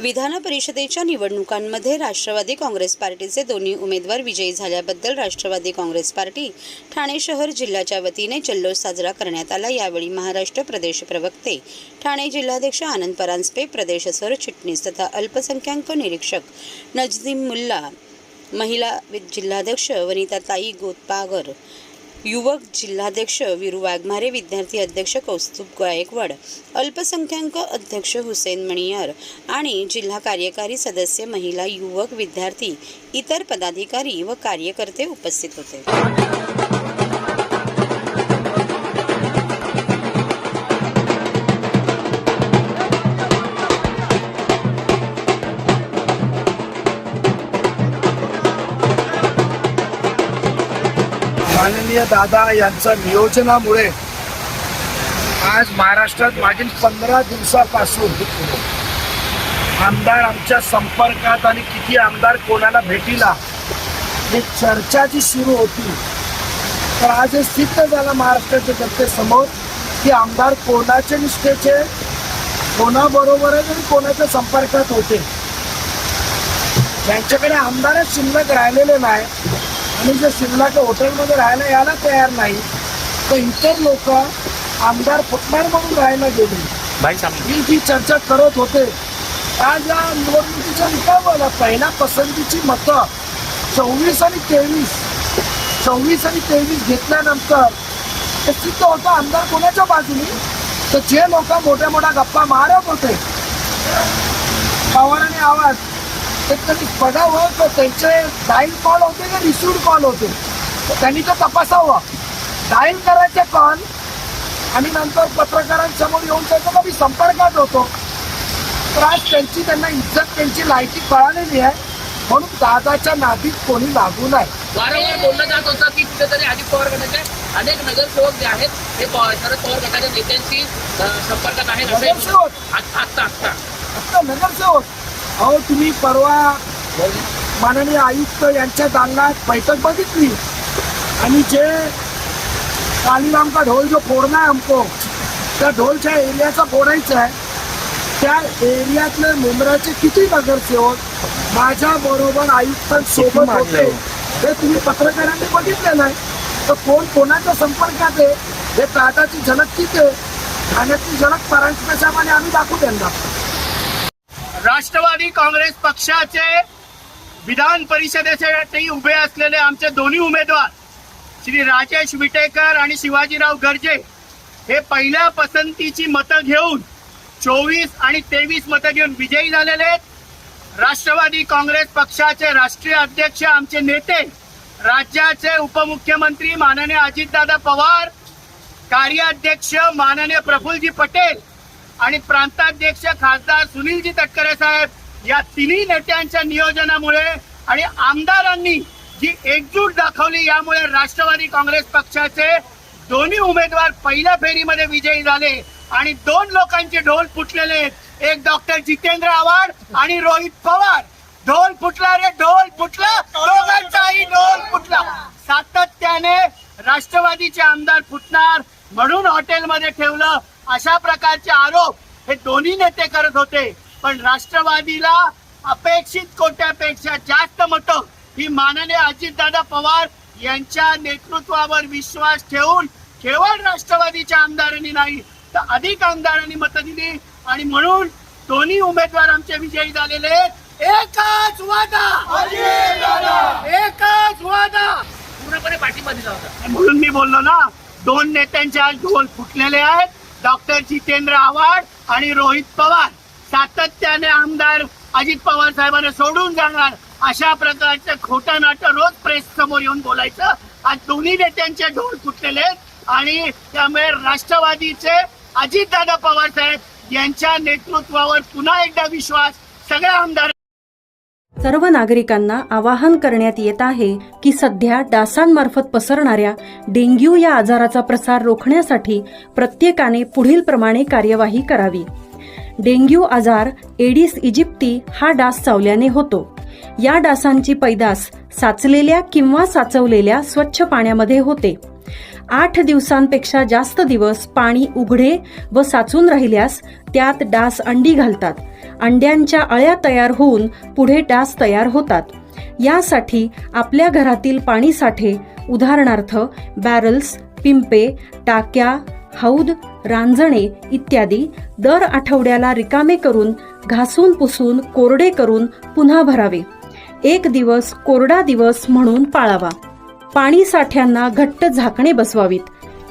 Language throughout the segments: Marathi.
विधान परिषदेच्या निवडणुकांमध्ये राष्ट्रवादी काँग्रेस पार्टीचे दोन्ही उमेदवार विजयी झाल्याबद्दल राष्ट्रवादी काँग्रेस पार्टी ठाणे शहर जिल्ह्याच्या वतीने जल्लोष साजरा करण्यात आला। यावेळी महाराष्ट्र प्रदेश प्रवक्ते, ठाणे जिल्हाध्यक्ष आनंद परांजपे, प्रदेश सरचिटणीस तथा अल्पसंख्याक निरीक्षक नजदीम मुल्ला, महिला जिल्हाध्यक्ष वनिताताई गोतपागर, युवक जिल्हाध्यक्ष वीरू वाघमारे, विद्यार्थी अध्यक्ष कौस्तुभ गायकवाड, अल्पसंख्याक अध्यक्ष हुसेन मणियार आणि जिल्हा कार्यकारी सदस्य, महिला, युवक, विद्यार्थी, इतर पदाधिकारी व कार्यकर्ते उपस्थित होते। माननीय दादा यांच्या नियोजनामुळे आज महाराष्ट्रात मागील 15 दिवसापासून आमदार आमच्या संपर्कात आणि किती आमदार कोणाला भेटीला ही चर्चा जी सुरू होती, तर आज हे सिद्ध झालं महाराष्ट्राच्या जनतेसमोर की आमदार कोणाचे निष्ठेचे, कोणाबरोबर आणि कोणाच्या संपर्कात होते। ज्यांच्याकडे आमदारच शिल्लक राहिलेले नाही आणि जे शिल्लक हॉटेलमध्ये राहायला यायला तयार नाही, तर इतर लोक आमदार फुटणार म्हणून राहायला गेले। ही चर्चा करत होते। आज या निवडणुकीच्या निकालाला पहिल्या पसंतीची मतं 24 आणि 23 घेतल्यानंतर ते सिद्ध होतं आमदार कोणाच्या बाजूने। तर जे लोक मोठ्या मोठ्या गप्पा मारत होते, पवारांनी आवाज त्यांनी बघावं तर त्यांचे डायल कॉल होते का रिसिव्ड कॉल होते, तर त्यांनी तर तपासावं। डायल करायचे कॉल आणि नंतर पत्रकारांसमोर येऊन त्याचा मी संपर्कात होतो, तर आज त्यांना इज्जत, त्यांची लायकी कळालेली आहे, म्हणून दादाच्या नादीत कोणी लागू नाही। वारंवार बोललं जात होतं की कुठेतरी अजित पवार गटाचे अनेक नगरसेवक जे आहेत ते शरद पवार गटाच्या नेत्यांशी संपर्कात आहेत। आता नगरसेवक अहो, तुम्ही परवा माननीय आयुक्त यांच्या दालनात बैठक बघितली आणि जे कालीराम का ढोल जो फोड़ना है हमको, त्या ढोलच्या एरियाचा फोडायचा आहे, त्या एरियातले मुंब्राचे किती नगरसेवक माझ्या बरोबर आयुक्तांसोबत होते हे तुम्ही पत्रकारांनी बघितलं नाही। तर कोण कोणाच्या संपर्कात आहे हे दादाची झलक किती आहे आणि ती झलक परांजपे साहेबांनी आम्ही दाखवू त्यांना। राष्ट्रवादी काँग्रेस पक्षाचे विधान परिषदेसाठी उभे असलेले आमचे दोन्ही उमेदवार श्री राजेश विटेकर आणि शिवाजीराव गर्जे हे पहिल्या पसंतीची मतं घेऊन 24 आणि 23 मतं घेऊन विजयी झालेले आहेत। राष्ट्रवादी काँग्रेस पक्षाचे राष्ट्रीय अध्यक्ष, आमचे नेते, राज्याचे उपमुख्यमंत्री माननीय अजितदादा पवार, कार्याध्यक्ष माननीय प्रफुल्लजी पटेल आणि प्रांताध्यक्ष खासदार सुनीलजी तटकरे साहेब, या तिन्ही नेत्यांच्या नियोजनामुळे आणि आमदारांनी जी एकजूट दाखवली, यामुळे राष्ट्रवादी काँग्रेस पक्षाचे दोन्ही उमेदवार पहिल्या फेरीमध्ये विजयी झाले आणि 2 लोकांचे ढोल फुटलेले आहेत, एक डॉक्टर जितेंद्र आव्हाड आणि रोहित पवार। ढोल फुटला रे, ढोल फुटला, दोघांचाही ढोल फुटला। सातत्याने राष्ट्रवादीचे आमदार फुटणार म्हणून हॉटेलमध्ये ठेवलं, अशा प्रकारचे आरोप हे दोन्ही नेते करत होते। पण राष्ट्रवादीला अपेक्षित कोट्यापेक्षा जास्त मतं ही माननीय अजितदादा पवार यांच्या नेतृत्वावर विश्वास ठेवून केवळ राष्ट्रवादीच्या आमदारांनी नाही तर अधिक आमदारांनी मतं दिली आणि म्हणून दोन्ही उमेदवार आमचे विजयी झालेले। एकच वादा, एकच वादा, पूर्णपणे पाठिंबा दिला होता। म्हणून मी बोललो ना, 2 नेत्यांचे आज ढोल फुटलेले आहेत, डॉक्टर जितेंद्र आव्हाड आणि रोहित पवार। सातत्याने आमदार अजित पवार साहेबांना सोडून जाणार अशा प्रकारचं खोटं नाटक रोज प्रेस समोर येऊन बोलायचं। आज दोन्ही नेत्यांचे ढोल फुटलेले आहेत आणि त्यामुळे राष्ट्रवादीचे अजितदादा पवार साहेब यांच्या नेतृत्वावर पुन्हा एकदा विश्वास सगळ्या आमदार। सर्व नागरिकांना आवाहन करण्यात येत आहे की सध्या डासांमार्फत पसरणाऱ्या डेंग्यू या आजाराचा प्रसार रोखण्यासाठी प्रत्येकाने पुढीलप्रमाणे कार्यवाही करावी। डेंग्यू आजार एडिस इजिप्ती हा डास चावल्याने होतो। या डासांची पैदास साचलेल्या किंवा साचवलेल्या स्वच्छ पाण्यामध्ये होते। 8 दिवसांपेक्षा जास्त दिवस पाणी उघडे व साचून राहिल्यास त्यात डास अंडी घालतात. अंड्यांच्या अळ्या तयार होऊन पुढे डास तयार होतात. यासाठी आपल्या घरातील पाणी साठे उदाहरणार्थ बॅरल्स, पिंपे, टाक्या, हौद, रांजणे इत्यादी दर आठवड्याला रिकामे करून घासून पुसून कोरडे करून पुन्हा भरावे. 1 दिवस कोरडा दिवस म्हणून पाळावा. पाणी साठ्यांना घट्ट झाकणे बसवावीत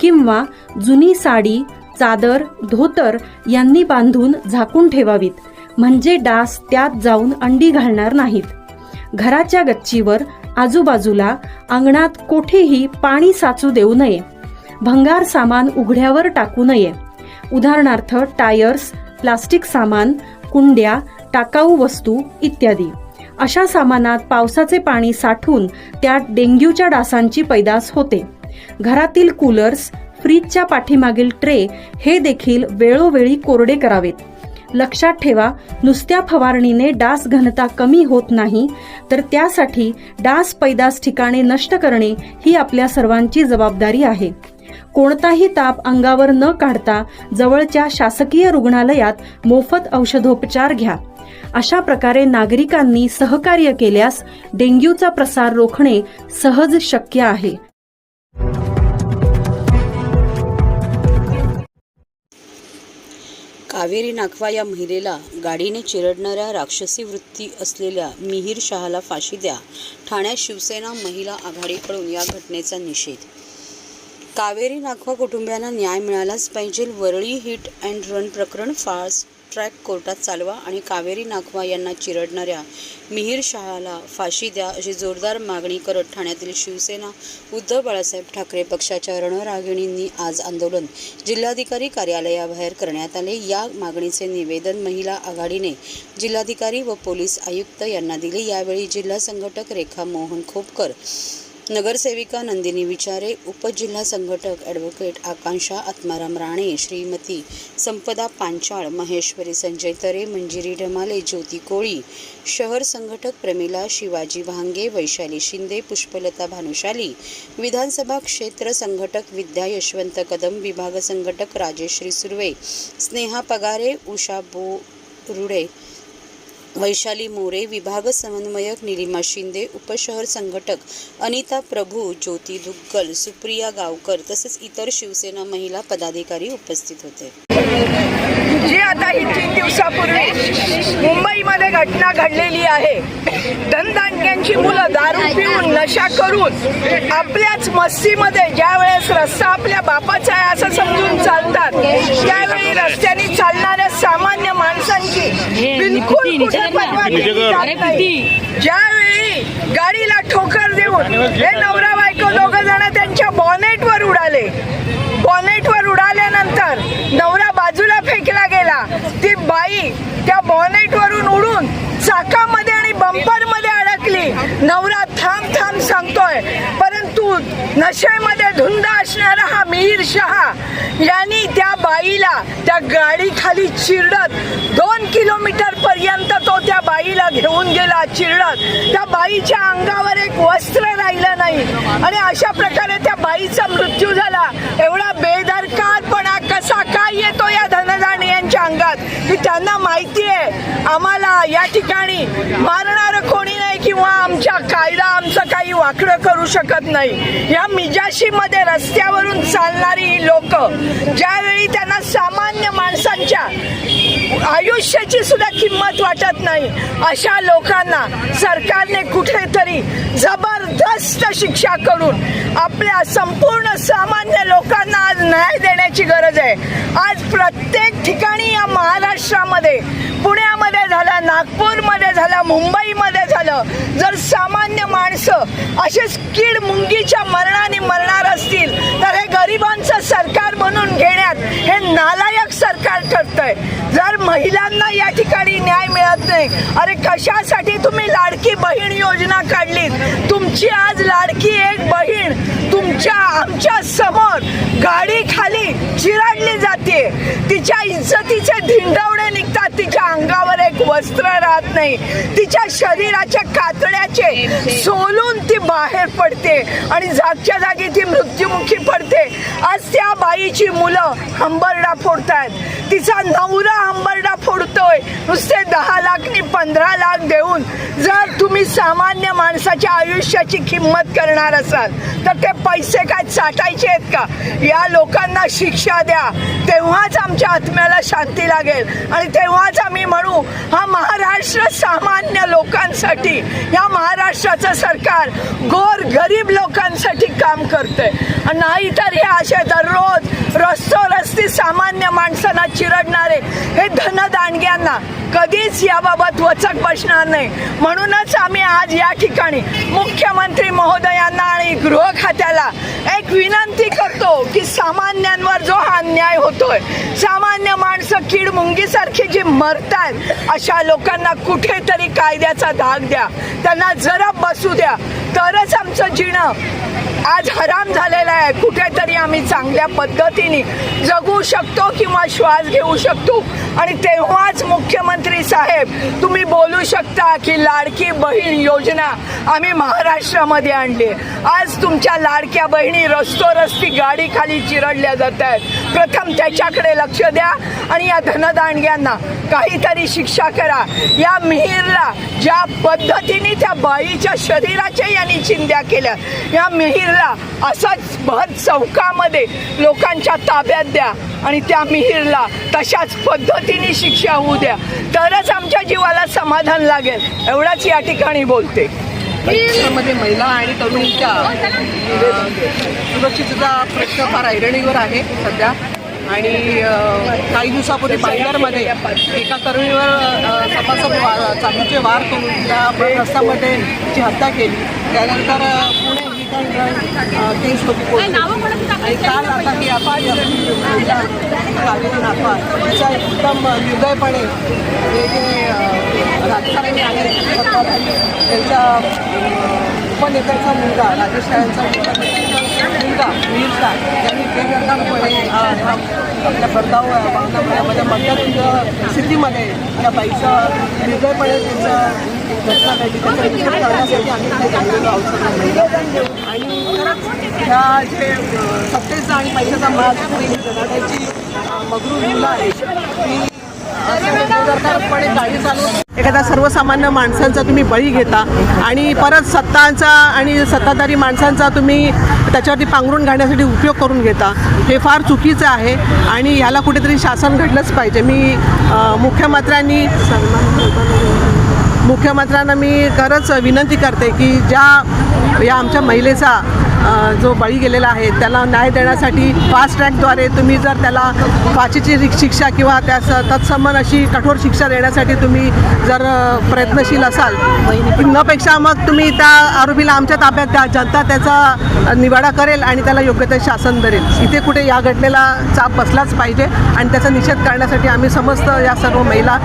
किंवा जुनी साडी, चादर, धोतर यांनी बांधून झाकून ठेवावीत, म्हणजे डास त्यात जाऊन अंडी घालणार नाहीत. घराच्या गच्चीवर, आजूबाजूला, अंगणात कोठेही पाणी साचू देऊ नये. भंगार सामान उघड्यावर टाकू नये. उदाहरणार्थ टायर्स, प्लास्टिक सामान, कुंड्या, टाकाऊ वस्तू इत्यादी. अशा सामानात पावसाचे पाणी साठून त्यात डेंग्यूच्या डासांची पैदास होते. घरातील कूलर्स, फ्रीजच्या पाठीमागील ट्रे हे देखील वेळोवेळी कोरडे करावेत. लक्षात ठेवा, नुसत्या फवारणीने डास घनता कमी होत नाही, तर त्यासाठी डास पैदास ठिकाणे नष्ट करणे ही आपल्या सर्वांची जबाबदारी आहे. कोणताही ताप अंगावर न काढता जवळच्या शासकीय रुग्णालयात मोफत औषधोपचार घ्या. अशा प्रकारे नागरिकांनी सहकार्य केल्यास डेंग्यूचा प्रसार रोखणे सहज शक्य आहे. कावेरी नाखवा या महिलेला गाडीने चिरडणाऱ्या राक्षसी वृत्ती असलेल्या मिहीर शहाला फाशी द्या. ठाण्यात शिवसेना महिला आघाडीकडून या घटनेचा निषेध. कावेरी नाखवा कुटुंबियांना न्याय मिळालाच पाहिजे. वरळी हिट अँड रन प्रकरण फास्ट ट्रॅक कोर्टात चालवा आणि कावेरी नाखवा यांना चिरडणाऱ्या मिहीर शहाला फाशी द्या अशी जोरदार मागणी करत ठाण्यातील शिवसेना उद्धव बाळासाहेब ठाकरे पक्षाच्या रणरागिणींनी आज आंदोलन जिल्हाधिकारी कार्यालयाबाहेर करण्यात आले. या मागणीचे निवेदन महिला आघाडीने जिल्हाधिकारी व पोलीस आयुक्त यांना दिले. यावेळी जिल्हा संघटक रेखा मोहन खोपकर, नगरसेविका नंदिनी विचारे, उपजिल्हा संघटक ॲडव्होकेट आकांक्षा आत्माराम राणे, श्रीमती संपदा पांचाळ, महेश्वरी संजय तरे, मंजिरी ढमाले, ज्योती कोळी, शहर संघटक प्रमिला शिवाजी भांगे, वैशाली शिंदे, पुष्पलता भानुशाली, विधानसभा क्षेत्र संघटक विद्या यशवंत कदम, विभाग संघटक राजेश्री सुर्वे, स्नेहा पगारे, उषा बोरुडे, वैशाली मोरे, विभाग समन्वयक निलिमा शिंदे, उपशहर संघटक अनिता प्रभू, ज्योती दुग्गल, सुप्रिया गावकर तसेच इतर शिवसेना महिला पदाधिकारी उपस्थित होते. जी आता ही 3 दिवसापूर्वी मुंबईमध्ये घटना घडलेली आहे. धनदांडग्यांची मुलं दारू पिऊन नशा करून आपल्याच मस्तीमध्ये ज्या वेळेस रस्ता आपल्या बापाचा आहे असं समजून चालतात, त्यावेळी रस्त्याने चालणाऱ्या सामान्य माणसांची बिलकुल कुठे परवा केली जात नाही. ज्यावेळी गाडीला ठोकर देऊन हे नवरा बायको दोघं जण त्यांच्या बॉनेटवर उडाले. बॉनेटवर उडाल्यानंतर नवरा बाजूला फेकला गेला. ती बाई त्या बॉनेटवरून उडून चाकामध्ये आणि बंपरमध्ये अडकली. नवरा थांब थांब सांगतोय, परंतु नशेमध्ये धुंद असणारा हा मिहीर शहा यांनी त्या बाईला त्या गाडीखाली चिरडत 2 किलोमीटर पर्यंत तो त्या बाईला घेऊन गेला चिरडत. त्या बाईच्या अंगावर एक वस्त्र राहिलं नाही आणि अशा प्रकारे त्या बाईचा मृत्यू झाला. एवढा बेदरकारपणा कसा काय येतो या धनदांड यांच्या अंगात की त्यांना माहिती आहे आम्हाला या ठिकाणी मारणार कोणी नाही किंवा आमच्या कायदा आमचं काही वाकडं करू शकत नाही. या मिजाशीमध्ये रस्त्यावरून चालणारी ही लोक ज्यावेळी त्यांना सामान्य माणसांच्या आयुष्याची सुद्धा किंमत वाटत नाही, अशा लोकांना सरकारने कुठेतरी जबरदस्त शिक्षा करून आपल्या संपूर्ण सामान्य लोकांना आज न्याय देण्याची गरज आहे. आज प्रत्येक ठिकाणी या महाराष्ट्रामध्ये, पुण्यामध्ये झालं, नागपूरमध्ये झालं, मुंबईमध्ये झालं, जर सामान्य माणसं असेच कीड मुंगीच्या मरणाने मरणार असतील तर हे गरिबांचं सरकार म्हणून घेण्यात हे नालायक सरकार ठरतं. लागतंय. जर महिलांना या ठिकाणी न्याय मिळत नाही, अरे कशासाठी तुम्ही लाडकी बहीण योजना काढलीत? तुमची आज लाडकी एक बहीण आमच्या समोर गाडी खाली चिरडली जाते. तिच्या इज्जतीचे धिंडवडे निघतात. तिच्या अंगावर एक वस्त्र राहत नाही. तिच्या शरीराच्या कातड्याचे सोलून ती बाहेर पडते आणि जागच्या जागी ती मृत्युमुखी पडते. आज त्या बाईची मुलं हंबरडा फोडतायत. तिचा नवरा हंबरडा फोडतोय. नुसते 10 लाख नि 15 लाख देऊन जर तुम्ही सामान्य माणसाच्या आयुष्याची किंमत करणार असाल तर ते पैसे काय चाटायचे आहेत का? या लोकांना शिक्षा द्या, तेव्हाच आमच्या आत्म्याला शांती लागेल आणि तेव्हाच आम्ही म्हणू हा महाराष्ट्र सामान्य लोकांसाठी, या महाराष्ट्राचं सरकार गोर गरीब लोकांसाठी काम करतंय. नाहीतर हे असे दररोज रस्ती सामान्य माणसांना चिरडणारे हे धनदांडग्यांना कधीच याबाबत वचक बसणार नाही. म्हणूनच आम्ही आज या ठिकाणी मुख्यमंत्री महोदयांना आणि गृह खात्याला एक विनंती करतो की सामान्यांवर जो हा अन्याय होतोय, सामान्य माणसं कीड मुंगीसारखी जी मरतात, अशा लोकांना कुठेतरी कायद्याचा धाक द्या, त्यांना जरा बसू द्या, तरच आमचं जीणं आज हराम झालेलं आहे. कुठेतरी आम्ही चांगल्या पद्धतीने जगू शकतो किंवा श्वास घेऊ शकतो आणि तेव्हाच मुख्यमंत्री साहेब तुम्ही बोलू शकता की लाडकी बहीण योजना आम्ही महाराष्ट्रामध्ये आणली. आज तुमच्या लाडक्या बहिणी रस्ती गाडी खाली चिरडल्या जात आहेत. प्रथम त्याच्याकडे लक्ष द्या आणि या धनदांडग्यांना काहीतरी शिक्षा करा. या मिहीरला ज्या पद्धतीने त्या बाईच्या शरीराच्या यांनी चिंध्या केल्या, या मिहीरला असंच भर चौकामध्ये लोकांच्या ताब्यात द्या आणि त्या मिहीरला तशाच पद्धतीने शिक्षा होऊ द्या, तरच आमच्या जीवाला समाधान लागेल. एवढाच या ठिकाणी बोलते. महाराष्ट्रामध्ये महिला आणि तरुणींच्या सुरक्षिततेचा प्रश्न फार ऐरणीवर आहे सध्या. आणि काही दिवसापूर्वी पालघरमध्ये एका तरुणीवर सपासप चाकूचे वार करून त्या रस्त्यामध्ये तिची हत्या केली. त्यानंतर पुणे केस होती पोलीस आणि काल आता ही नागवा तिचा एकदम निर्दयपणे हे जे राजकारणी आहेत सत्ताधारी त्यांच्या उपनेत्याचा मुलगा राजेश यांचा मुलगा मिर्झा यांनी बेदरकारपणे आपल्या बर्दाव वाहनामध्ये मध्यंतर स्थितीमध्ये या बाईचं निर्दयपणे त्यांचं घटना घडली. त्याचा विचार करण्यासाठी आम्ही ते जमलेलो आहोत. आणि खरंच ह्या जे सत्तेचा आणि पैशाचा माग जगाची मगरूर मुलं आहे ती बेदरकारपणे गाडी चालवून एखाद्या सर्वसामान्य माणसांचा तुम्ही बळी घेता आणि परत सत्तांचा आणि सत्ताधारी माणसांचा तुम्ही त्याच्यावरती पांघरून घालण्यासाठी उपयोग करून घेता. हे फार चुकीचं आहे आणि ह्याला कुठेतरी शासन घडलंच पाहिजे. मी मुख्यमंत्र्यांना मी खरंच विनंती करते की या आमच्या महिलेचा जो बळी गेलेला आहे त्याला न्याय देण्यासाठी फास्ट ट्रॅकद्वारे तुम्ही जर त्याला फाशीची शिक्षा किंवा त्यास तत्समान अशी कठोर शिक्षा देण्यासाठी तुम्ही जर प्रयत्नशील असाल नपेक्षा मग तुम्ही त्या आरोपीला आमच्या ताब्यात द्या. जनता त्याचा निवाडा करेल आणि त्याला योग्य ते शासन धरेल. इथे कुठे या घटनेला चाप बसलाच पाहिजे आणि त्याचा निषेध करण्यासाठी आम्ही समस्त या सर्व महिला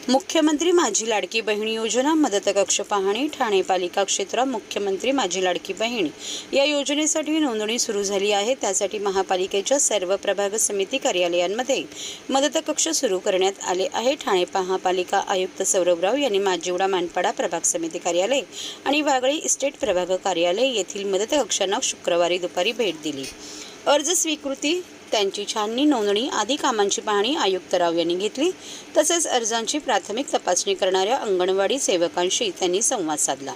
मुख्यमंत्री माझी लाडकी बहीण योजना मदत कक्ष पाहणी ठाणे पालिका क्षेत्र मुख्यमंत्री माझी लाडकी बहीण या योजनेसाठी नोंदणी सुरू झाली आहे. त्यासाठी महापालिकेच्या सर्व प्रभाग समिती कार्यालयांमध्ये मदत कक्ष सुरू करण्यात आले आहे. ठाणे महापालिका आयुक्त सौरभराव यांनी माजिवडा मानपाडा प्रभाग समिती कार्यालय आणि वागळे इस्टेट प्रभाग कार्यालय येथील मदत कक्षांना शुक्रवारी दुपारी भेट दिली. अर्ज स्वीकृती, त्यांची छाननी, नोंदणी आदी कामांची पाहणी आयुक्त राव यांनी घेतली. तसेच अर्जांची प्राथमिक तपासणी करणाऱ्या अंगणवाडी सेवकांशी त्यांनी संवाद साधला.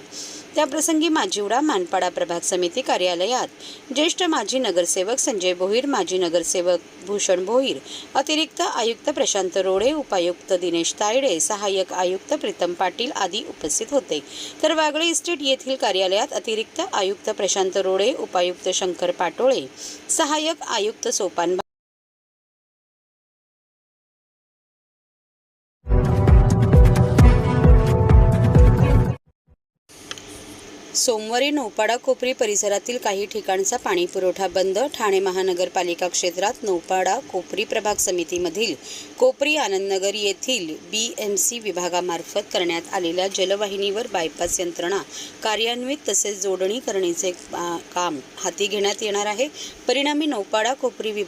त्याप्रसंगी माजिवडा मानपाडा प्रभाग समिती कार्यालयात ज्येष्ठ माजी नगरसेवक संजय भोईर, माजी नगरसेवक भूषण भोईर, अतिरिक्त आयुक्त प्रशांत रोडे, उपायुक्त दिनेश तायडे, सहाय्यक आयुक्त प्रीतम पाटील आदी उपस्थित होते. तर वागळे इस्टेट येथील कार्यालयात अतिरिक्त आयुक्त प्रशांत रोडे, उपायुक्त शंकर पाटोळे, सहाय्यक आयुक्त सोपान सोमवारी नौपाडा कोपरी परिसरातील काही ठिकाणचा पाणी पुरवठा बंद. ठाणे महानगरपालिका क्षेत्रात नौपाडा कोपरी प्रभाग समितीमधील कोपरी आनंदनगर येथील BMC विभागामार्फत करण्यात आलेल्या जलवाहिनीवर बायपास यंत्रणा कार्यान्वित तसेच जोडणी करण्याचे काम हाती घेण्यात येणार आहे. परिणामी नौपाडा कोपरी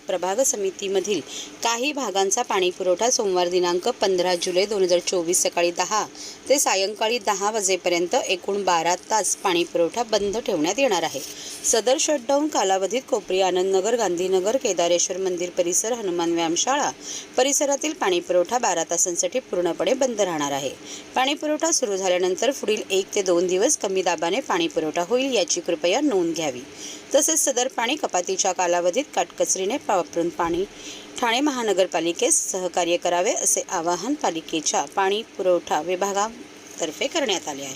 प्रभाग समितीमधील काही भागांचा पाणी पुरवठा सोमवार दिनांक 15 जुलै 2024 सकाळी 10 ते सायंकाळी 10 वाजेपर्यंत एकूण 12 तास पाणी पुरवठा बंद ठेवण्यात येणार आहे. सदर शटडाऊन कालावधीत कोपरी आनंदनगर, गांधीनगर, केदारेश्वर मंदिर परिसर, हनुमान व्यायामशाळा परिसरातील पाणी पुरवठा 12 तासांसाठी पूर्णपणे बंद राहणार आहे. पाणी पुरवठा सुरू झाल्यानंतर पुढील 1 ते 2 दिवस कमी दाबाने पाणी पुरवठा होईल याची कृपया नोंद घ्यावी. तसेच सदर पाणी कपातीच्या कालावधीत काटकसरीने वापरून ठाणे महानगरपालिकेस सहकार्य करावे असे आवाहन पालिकेच्या पाणी पुरवठा विभागातर्फे करण्यात आले आहे.